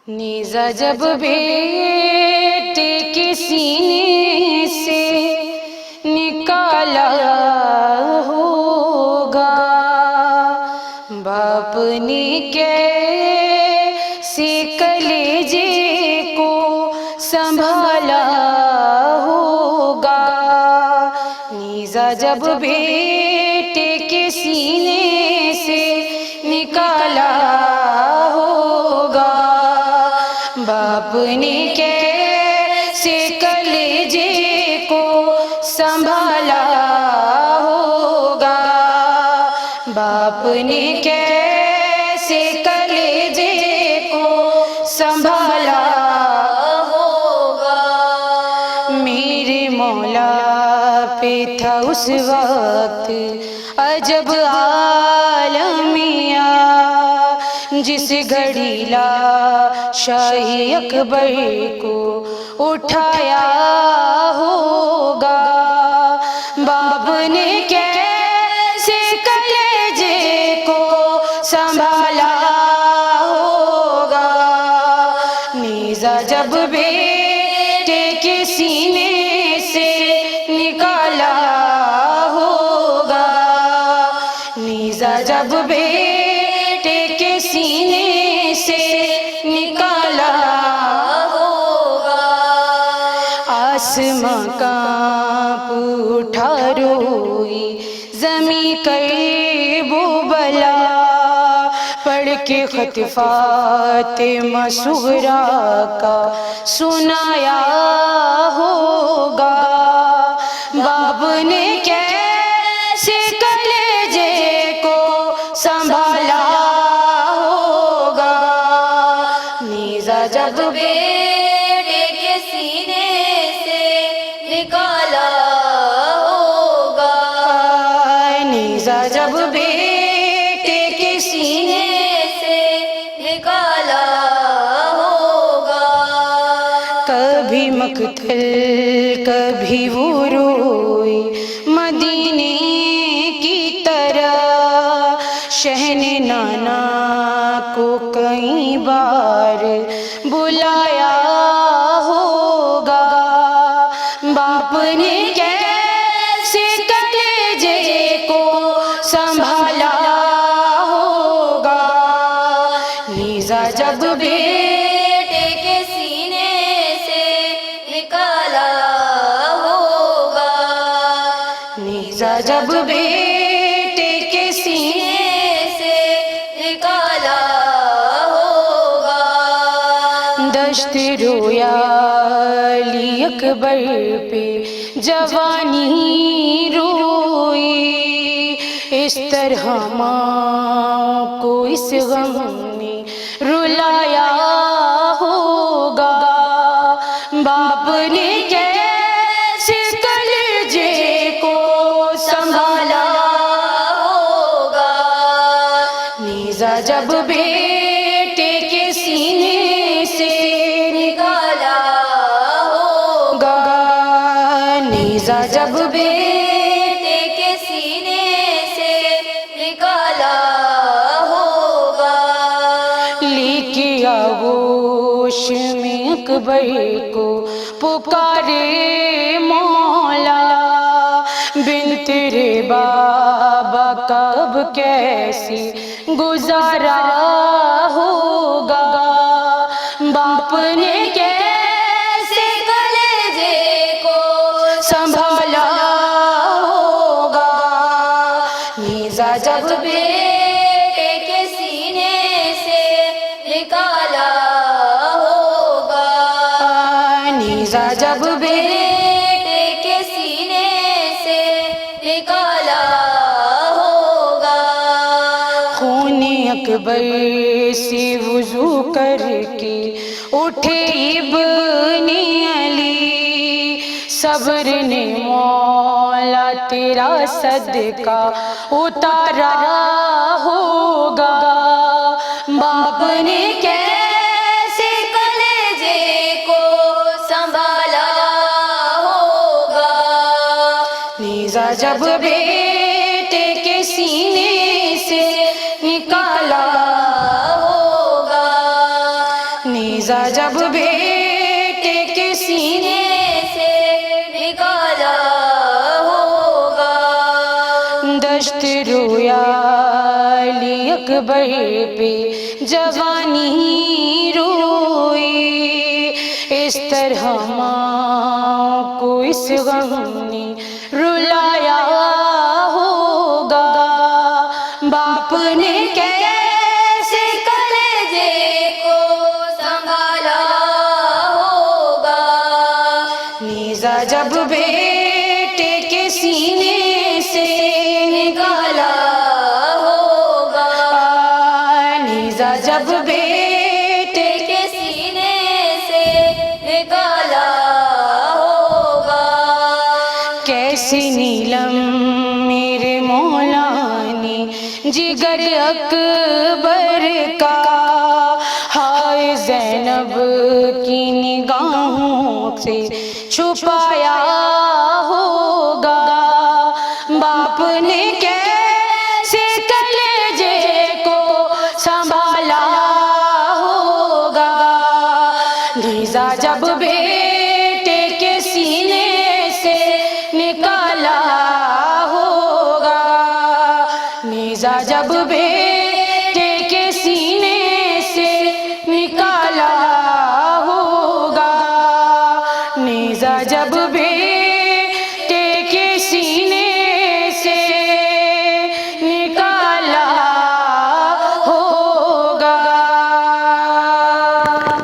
نیزہ جب بیٹے کے سینے سے نکالا ہوگا، باپ نے کیسے کلیجے کو سنبھالا ہوگا۔ نیزہ جب بیٹے کے سینے سے نکالا ہوگا، باپ نے کیسے کلیجے کو سنبھالا ہوگا، باپ نے کیسے کلیجے کو سنبھالا ہوگا۔ میرے مولا پہ تھا اس وقت عجب عالمیہ، جس گھڑی شاہی اکبر کو اٹھایا ہوگا، باپ نے کیسے کلیجے کو سنبھالا ہوگا۔ نیزہ جب بیٹے کے سینے سے نکالا ہوگا، نیزہ جب بیٹے کے سینے سے نکالا ہوگا۔ آسماں کانپ اٹھا روئی، زمیں کرب و بلا، پڑھ کے خط فاطمہ صغریٰ کا سنایا ہوگا، باپ نے کیسے کلیجے کو سنبھالا ہوگا۔ نیزہ جب بیٹے کے سینے سے نکالا ہوگا، نیزہ جب بیٹے کے سینے سے نکالا ہوگا۔ کبھی مقتل کبھی وہ روئی مدینے کی طرح، شہن نانا کو کئی بار بلایا ہوگا، باپ نے کیسے کلیجے کو سنبھالا ہوگا۔ نیزہ جب بیٹے کے سینے سے نکالا ہوگا، نیزہ جب بیٹے کے سینے سے نکالا ہوگا۔ دشت رویا علی اکبر پہ جوانی روئی، اس طرح ماں کو اس غم نے رلایا ہوگا، باپ نے کیسے کلیجے کو سنبھالا ہوگا۔ نیزہ جب بیٹے کے سینے سے نکالا ہوگا، نیزہ جب بیٹے کے سینے سے نکالا ہوگا۔ لے کے آغوش میں اکبر کو پکارے مولا، بن تیرے بابا کا اب کیسے گزارا ہوگا، باپ نے کیسے کلیجے کو سنبھالا ہوگا۔ نیزہ جب بیٹے کے سینے سے نکالا ہوگا، نیزہ جب بیٹے کے سینے سے نکالا ہوگا۔ خون اکبر سے وضو کر کے اٹھے ابن علی، صبر نے مولا تیرا صدقہ اتارا ہوگا، باپ نے کیسے کلیجے کو سنبھالا ہوگا۔ نیزہ جب بیٹے کے سینے سے نکالا نیزہ جب بیٹے کے سینے سے نکالا ہوگا، دشت رویالی اکبر پہ جوانی روئی، اس طرح ماں کو اس غم نے رلایا ہوگا، باپ نے کیسے کلیجے کو سنبھالا ہوگا، نیزہ جب بیٹے کے سینے سے نکالا ہوگا، نیزہ جب بیٹے کے سینے سے نکالا ہوگا، کیسے نیلم میرے مولا نے جگر اکبر کا، ہائے زینب کی نگاہوں سے چھپایا ہوگا، باپ نے کیسے کلیجے کو سنبھالا ہوگا، نیزہ جب بیٹے کے سینے سے نکالا ہوگا، نیزہ جب بیٹے کے سینے سے نکالا ہوگا، نیزہ جب بیٹے